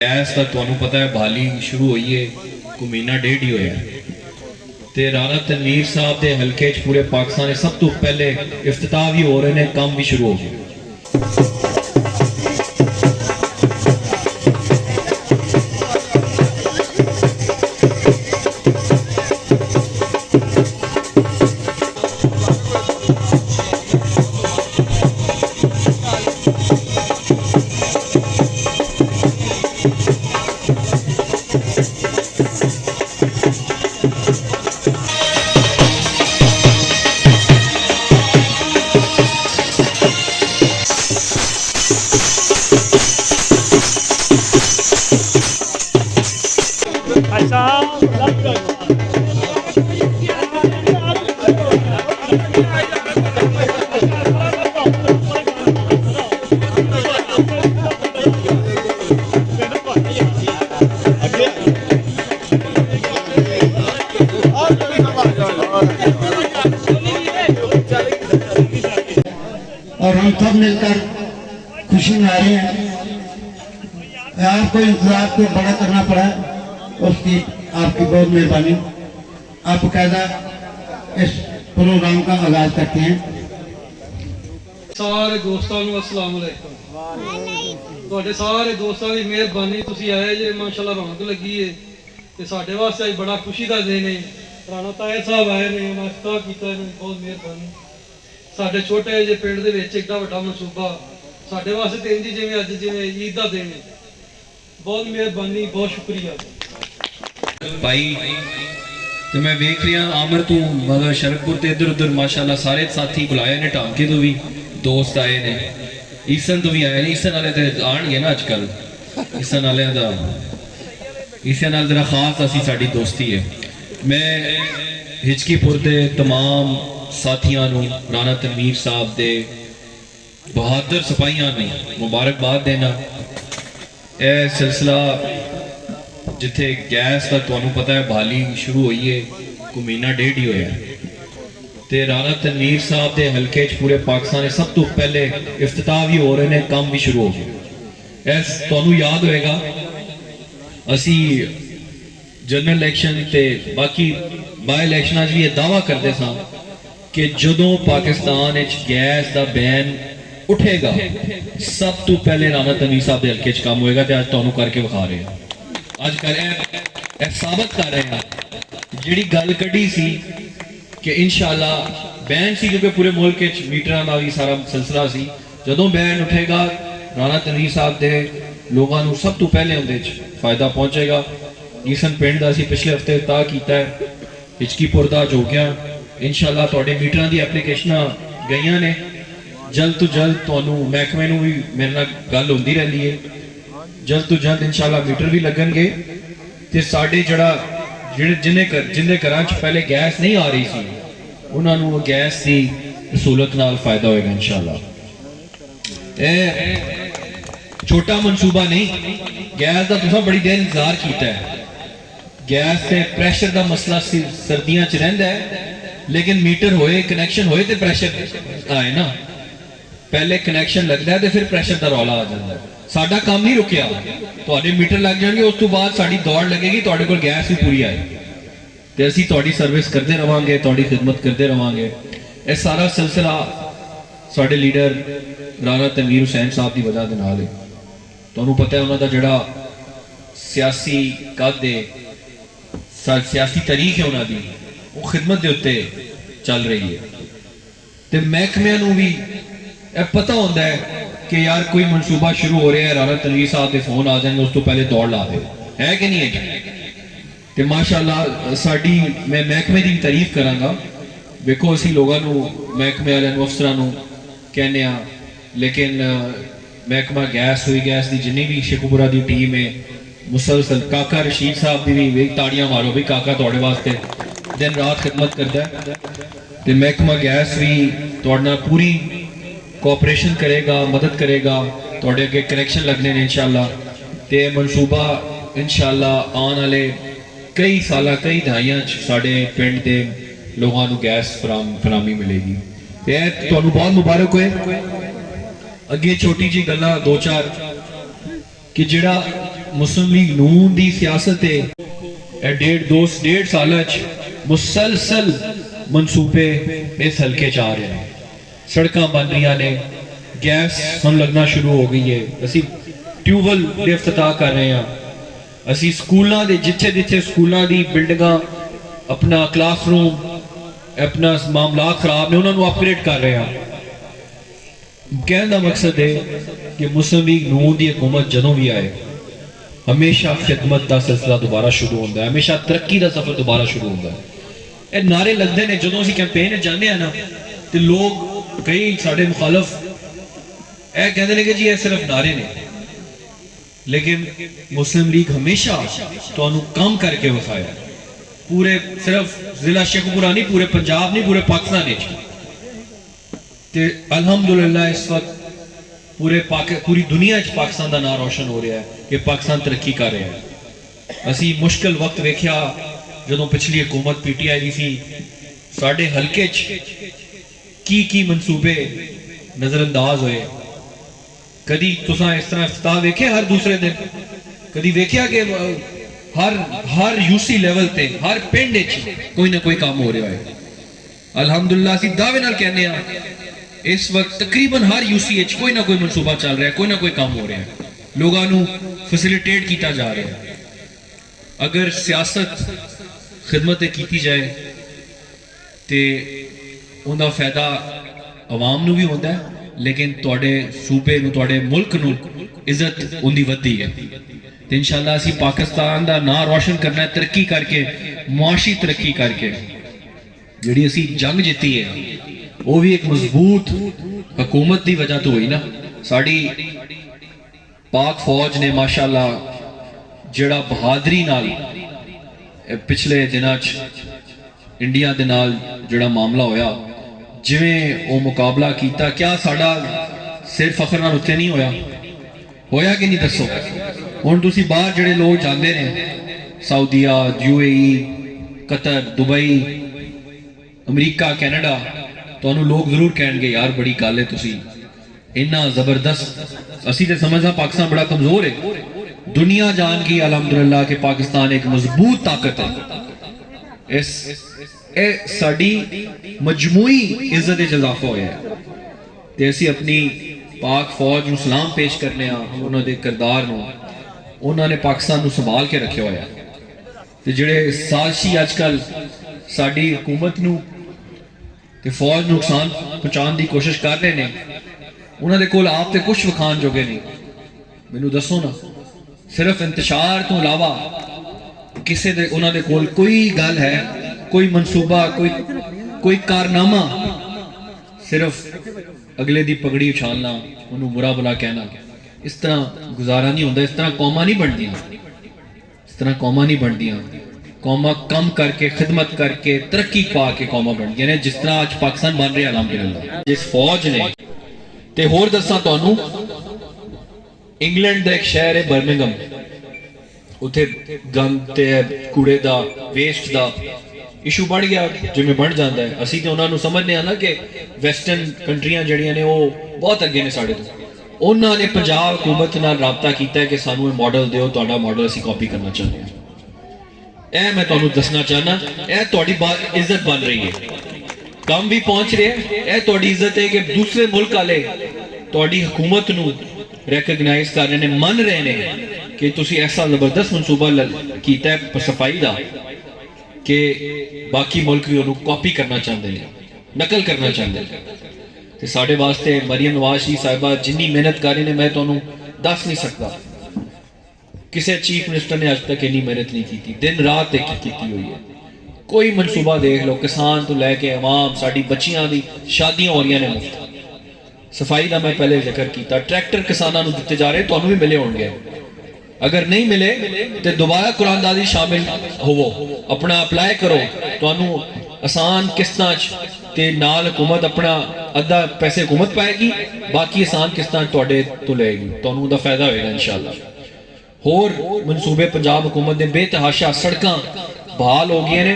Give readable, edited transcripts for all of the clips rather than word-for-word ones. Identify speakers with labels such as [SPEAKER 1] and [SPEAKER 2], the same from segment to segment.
[SPEAKER 1] Gas का तुहानू पता है बहाली शुरू हुई है, कोई महीना डेढ़ ही होया ते राणा तनवीर साहब के हल्के च पूरे पाकिस्तान सब तो पहले इफ्तिताह भी हो रहे हैं, काम भी शुरू हो गया।
[SPEAKER 2] और हम सब मिलकर खुशी मना रहे हैं। आपको इंतजार को बड़ा करना पड़ा, उसकी आपकी बहुत मेहरबानी। आप कायदा इस प्रोग्राम का आगाज करते हैं।
[SPEAKER 3] सारे दोस्तों को अस्सलाम वालेकुम। ਤੁਹਾਡੇ ਸਾਰੇ ਦੋਸਤਾਂ ਦੀ ਮਿਹਰਬਾਨੀ ਤੁਸੀਂ ਆਏ ਜੇ, ਮਾਸ਼ਾਅੱਲਾ ਰੌਣਕ ਲੱਗੀ ਏ ਤੇ ਸਾਡੇ ਵਾਸਤੇ ਅੱਜ ਬੜਾ ਖੁਸ਼ੀ ਦਾ ਦਿਨ ਹੈ। ਰਾਣਾ ਤਾਇਆ ਸਾਹਿਬ ਆਏ ਨੇ, ਉਹਨਾਂ ਇਫਤਾਹ ਕੀਤਾ, ਇਹਨਾਂ ਦੀ ਬਹੁਤ ਮਿਹਰਬਾਨੀ। ਸਾਡੇ ਛੋਟੇ ਜਿਹੇ ਪਿੰਡ ਦੇ ਵਿੱਚ ਇੱਡਾ ਵੱਡਾ ਮਨਸੂਬਾ ਸਾਡੇ ਵਾਸਤੇ ਤੇ ਇੰਜ ਜਿਵੇਂ ਅੱਜ ਜਿਵੇਂ ਈਦ ਦਾ ਦਿਨ ਹੈ। ਬਹੁਤ ਮਿਹਰਬਾਨੀ, ਬਹੁਤ ਸ਼ੁਕਰੀਆ
[SPEAKER 1] भाई। तो मैं वेख रहा आमर तू मतलब शरकपुर ते इधर उधर माशाल्लाह सारे साथी बुलाए ने, ढांके तो भी दोस्त आए ने, ईसन तो भी आए ने। ईसन वाले तो आएंगे ना अजकल, ईसन वाले का ईसन नाल जरा खास असी साड़ी दोस्ती है। मैं हिचकीपुर के तमाम साथियों नू राणा तनवीर साहब दे बहादुर सिपाहियों नू मुबारकबाद देना। यह सिलसिला जिथे गैस का तुहानू पता है बहाली शुरू हुई है, कोई महीना डेढ़ ही होया ते राणा तनवीर साहब के हल्के च पूरे पाकिस्तान सब तो पहले इफ्तिताह भी हो रहे हैं, काम भी शुरू हो गया। इस तुहानू याद होएगा असी जनरल इलेक्शन ते बाकी बाय इलेक्शन भी यह दावा करते सा कि जदों पाकिस्तान गैस का बैन उठेगा सब तो पहले राणा तनवीर साहब के हल्के च काम होएगा। तो अज तुहानू करके विखा रहे हैं, अज कर साबित कर रहे हैं जिहड़ी गल कढ़ी सी कि इंशाअल्लाह बैन सी, क्योंकि पूरे मुल्क मीटरां दा भी सारा सिलसिला सी। जदों बैन उठेगा राणा तनवीर साहब दे लोगों को सब तो पहले उहदे च फायदा पहुंचेगा। ईसन पिंड दा सी पिछले हफ्ते तय कीता है, हिचकीपुर दा हो गया। इंशाअल्लाह तुहाडे मीटरां दी एप्लीकेशनां गईयां ने, जल्द तो जल्द तुहानू महकमे नू भी मेरे नाल गल होंदी रहिंदी है, जल्द तो जल्द इंशाअल्लाह मीटर भी लगणगे ते साडे जिन्हें घरां च पहले गैस नहीं आ रही सी उन्हां नू गैस की सहूलत नाल फायदा होएगा इंशाअल्लाह। छोटा मनसूबा नहीं, गैस का तुसां बड़ी देर इंतजार कीता है। गैस से प्रैशर का मसला सर्दियां च रहिंदा है, लेकिन मीटर होए कनैक्शन होए तो प्रैशर आए ना। पहले कनैक्शन लगता है तो फिर प्रैशर का रौला आ जाता है। साडा काम नहीं रुकिया, तुहाडे मीटर लग जाएंगे, उस तो बाद साडी दौड़ लगेगी, तुहाडे कोल गैस भी पूरी आएगी ते असीं तुहाडी सर्विस करते रहांगे, तुहाडी खिदमत करते रहांगे। यह सारा सिलसिला साडे लीडर राणा तनवीर हुसैन साहब की वजह दे नाल है। तुहानू पता है उन्हां दा जिहड़ा सियासी कद है, सियासी तरीक है उन्हां दी, वो खिदमत दे उत्ते चल रही है। ते महकमियां नू भी पता होता है कि यार कोई मनसूबा शुरू हो रहा है, राणा तनवीर साहब के फोन आ जाएंगे, उस तो पहले दौड़ ला दे, है कि नहीं है। तो माशाअल्लाह साडी मैं महकमे की तारीफ करांगा। देखो असी लोगों को महकमे वाले अफसरां नू कहने आ, लेकिन महकमा गैस हुई, गैस की जिन्नी भी शेखुपुरा की टीम है मुसलसल, काका रशीद साहब की भी ताड़ियां मारो भी, काका तुहाडे वास्ते दिन रात खिदमत करता है। तो महकमा गैस भी तुहाडे नाल पूरी कोऑपरेशन करेगा, मदद करेगा, तुहाडे अगे कनैक्शन लगने ने इंशाअल्लाह। ते मनसूबा इंशाअल्लाह आने वाले कई साल कई दहाइयां साडे पिंड के लोगों को गैस फरामी मिलेगी। तुहानू बहुत मुबारक होए। अगे छोटी जी गल्लां दो चार कि जिहड़ा मुस्लिम लीग नून दी सियासत है डेढ़ साल मुसलसल मनसूबे इस हल्के च आ रहे हैं। सड़कां बन रही ने, गैस हम लगना शुरू हो गई है, असी ट्यूबवैल दे इफ्तिताह कर रहे हैं, असी स्कूलों के जिथे जिथे स्कूलों की बिल्डिंगां अपना क्लासरूम अपना मामला खराब ने उन्होंने अपग्रेड कर रहे हैं। कहने का मकसद है कि मुस्लिम लीग नून की हुकूमत जदों भी आए हमेशा खिदमत का सिलसिला दोबारा शुरू होता है, हमेशा तरक्की का सफर दोबारा शुरू होता है। ये नारे लगते हैं जो असीं कैंपेन जाने हैं ना, तो लोग कई साढ़े मुखालफ यह कहते हैं कि जी ये सिर्फ नारे ने, लेकिन मुस्लिम लीग हमेशा तुहानू काम करके विखाया, पूरे सिर्फ जिला शेखपुरा नहीं, पूरे पंजाब नहीं, पूरे पाकिस्तान ते अल्हम्दुलिल्लाह इस वक्त पूरी दुनिया पाकिस्तान का नाम रोशन हो रहा है कि पाकिस्तान तरक्की कर रहा है। असी मुश्किल वक्त वेख्या जो पिछली हुकूमत PTI दी सी, साडे हल्के की मनसूबे नजरअंदाज होए। कदी तुसां इस तरह इफ्तिताह वेखे हर दूसरे दिन, कदी वेख्या कि हर UC लेवल ते हर पिंड कोई ना कोई काम हो रहा है। अल्हम्दुलिल्लाह असीं दावे नाल कहने आ इस वक्त तकरीबन हर UC कोई ना कोई मनसूबा चल रहा है, कोई ना कोई काम हो रहा है, लोगों को फैसिलिटेट किया जा रहा है। अगर सियासत खिदमत की जाए तो उनका फायदा आवाम नूं भी होता है, लेकिन तुहाडे सूबे नूं तुहाडे मुल्क नूं इज्जत उनकी वधदी है। तो इंशाअल्लाह असीं पाकिस्तान का नाम रोशन करना है, तरक्की करके, मुआशी तरक्की करके। जिहड़ी असीं जंग जीती है वो भी एक मजबूत हुकूमत की वजह तो हुई ना। साड़ी पाक फौज ने माशाअल्लाह जिहड़ा बहादरी नाल पिछले दिनों इंडिया दे नाल जिहड़ा मामला होया, जिवें वो मुकाबला किया, क्या साडा सिर फखर नाल उत्ते नहीं होया कि नहीं दसो। हुण तुसीं बाहर जिहड़े लोग जांदे ने, सऊदीया, UAE, कतर, दुबई, अमरीका, कैनेडा, तो लोग जरूर कहेंगे यार बड़ी गल है, तुसी इन्ना जबरदस्त। असी तो समझदा पाकिस्तान बड़ा कमजोर है, दुनिया जान गई अल्हम्दुलिल्लाह कि पाकिस्तान एक मजबूत ताकत है। इस साडी मजमूई इज्जत इजाफा होया है। ते असी अपनी पाक फौज नूं सलाम पेश करने उन्हां दे किरदार नूं, उन्होंने पाकिस्तान नूं संभाल के रखा होया। ते जिहड़े साजिशी अजकल साडी हुकूमत नूं ते फौज नुकसान पहुंचाने की कोशिश कर रहे हैं, उन्होंने कोल आप ते कुछ विखान जोगे नहीं। मैनू दसो ना, सिर्फ इंतशार तो अलावा किसी दे उन्होंने कोल कोई गल है, कोई मनसूबा, कोई कारनामा? सिर्फ अगले दी पगड़ी उछालना, उन्होंने बुरा बुला कहना। इस तरह गुजारा नहीं होता, इस तरह कौमां नहीं बनदियां, इस तरह कौमां नहीं बनदियां। कौमां कम करके, खिदमत करके, तरक्की पा के कौमां बनदियां ने, जिस तरह आज पाकिस्तान बन रहा अल्हम्दुलिल्लाह। जिस फौज ने ते होर दसां तुहानू, इंग्लैंड दा एक शहर है बर्मिंघम, उत्थे गंद ते कूड़े दा, वेस्ट दा इशू बढ़ गया, जिवें बढ़ जाता है। असीं तो उन्होंने समझने आ ना कि वैसटर्न कंट्रियां जिहड़ियां ने वो बहुत अगे ने साडे तो। उन्होंने पंजाब हुकूमत नाल राबता कीता कि सानू ये मॉडल दिओ, तुहाडा मॉडल असीं कॉपी करना चाहते हैं। यह मैं तुहानू दसना चाहना, यह तुहाडी इज्जत बन रही है, काम भी पहुंच रहे हैं। यह तुहाडी इज्जत है कि दूसरे मुल्क वाले तुहाडी हुकूमत नू रिकग्नाइज कर रहे हैं, मन रहे हैं कि तुसी ऐसा जबरदस्त मनसूबा कीता है सफाई का कि बाकी मुल्क भी उन्होंने कॉपी करना चाहते हैं, नकल करना चाहते हैं। तो साढ़े वास्ते मरियम नवाज शरीफ साहिबा जिन्नी मेहनत कर रहे हैं, मैं तुहानू दस नहीं सकता। किसी चीफ मिनिस्टर ने अज तक इन्नी मेहनत नहीं की, दिन रात एक की हुई है। कोई मनसूबा देख लो, किसान तो लैके अवाम, साड़ी बच्चियां दी शादियां हो रही ने मुफ्त। सफाई का मैं पहले जिक्र किया, ट्रैक्टर किसानों को दिते जा रहे, तुहानू भी मिले होंगे। अगर नहीं मिले तो दोबारा कुरानदारी शामिल होवो, अपना अप्लाई करो, तुहानू आसान किस्तां ते नाल हुकूमत अपना अद्धा पैसे हुकूमत पाएगी, बाकी आसान किस्तां तुहाडे तो लेगी, तुहानू उहदा फायदा होएगा इंशाअल्लाह। होर मनसूबे पंजाब हुकूमत दे बेतहाशा सड़कां बहाल हो गई ने।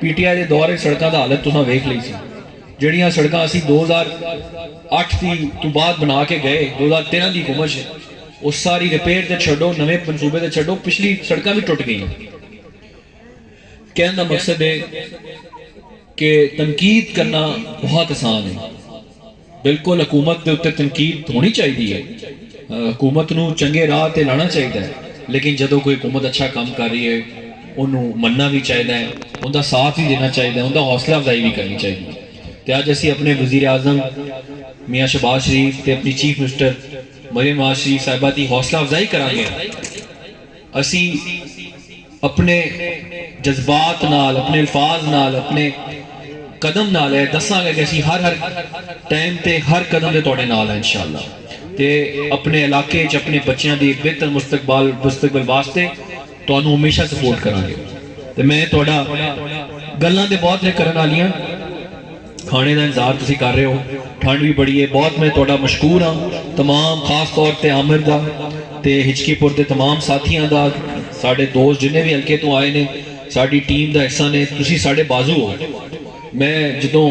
[SPEAKER 1] PTI के दौर में सड़कों की हालत तुसां वेख ली सी, जिहड़ियां सड़कां असीं 2008 तो बाद बना के गए, 2013 की हुकूमत ਉਹ ਸਾਰੀ ਰਿਪੇਅਰ ਤੇ ਛੱਡੋ, ਨਵੇਂ ਮਨਸੂਬੇ ਤੇ ਛੱਡੋ, ਪਿਛਲੀ ਸੜਕਾਂ ਵੀ ਟੁੱਟ ਗਈਆਂ। कहने का मकसद है कि तनकीद करना बहुत आसान है। बिल्कुल हुकूमत के उत्ते तनकीद होनी चाहिए है, हुकूमत नूं चंगे राह ते लाना चाहिए है, लेकिन जदों कोई हुकूमत अच्छा काम कर रही है उन्होंने मनना भी चाहिए है, उनका साथ भी देना चाहिए, उनका हौसला अफजाई भी करनी चाहिए। तो अज असी अपने वजीर आजम मियाँ शहबाज शरीफ ते अपनी चीफ मिनिस्टर मरियम नवाज शरीफ साहिबा की हौसला अफजाई करांगे। असी अपने जज्बात नाल, अपने अल्फाज नाल, अपने कदम नाल है दसांगे कि असी हर टाइम ते हर कदम ते तुहाडे नाल है इंशाअल्लाह। ते अपने इलाके च अपने बच्चों की बेहतर मुस्तकबल वास्ते तुहानू हमेशा सपोर्ट करांगे। ते मैं तुहाडा गल्लां ते बहुत ने करन वालियां, खाने का इंतजार तुसीं कर रहे हो, ठंड भी बड़ी है, बहुत मैं तुहाडा मशकूर हाँ तमाम खास तौर पर आमिर का ते हिचकीपुर के तमाम साथियों का, साढ़े दोस्त जिन्हें भी हल्के तो आए ने, साड़ी टीम का हिस्सा ने, तुसीं साढ़े बाजू हो। मैं जदों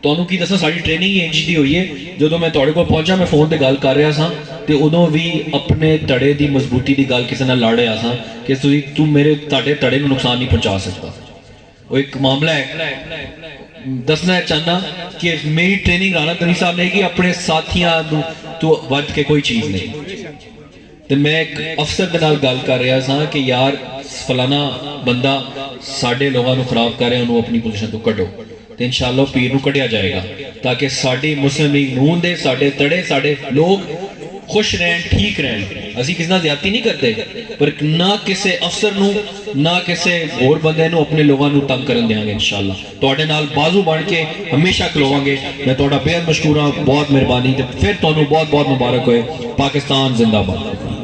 [SPEAKER 1] तुहानू की दसां साड़ी ट्रेनिंग ही इंज दी हुई है, जदों मैं तुहाडे कोल पहुंचा मैं फोन ते गल कर रहा सा ते उदों भी अपने तड़े की मजबूती की गल किसी नाल लड़ रहा सा कि तू मेरे तुहाडे तड़े नूं नुकसान नहीं पहुंचा सकता। वो एक मामला है दसना चाहना कि मेरी ट्रेनिंग राणा तनी साहब ने कि अपने साथियों तो वध के कोई चीज़ नहीं। तो मैं एक अफसर के नाल गल कर रहा था कि यार फलाना बंदा साढ़े लोगों को खराब कर रहा, उन्होंने अपनी पोजीशन तो कढ़ो, तो इंशाअल्लाह पीर नूं कढ़िया जाएगा ताकि साड़ी मुस्लिम लीग नून दे साढ़े तड़े साढ़े लोग खुश रहन, ठीक रहन। असी किसी नाल ज्यादती नहीं करते, पर ना किसी अफसर नूं ना किसी होर बंदे नूं अपने लोगों को तंग करन देंगे। इंशाअल्लाह तुहाडे नाल बाजू बन के हमेशा खलोवांगे। मैं तुहाडा बेहद मशकूर हाँ, बहुत मेहरबानी। फिर तुहानू बहुत बहुत मुबारक होए। पाकिस्तान जिंदाबाद।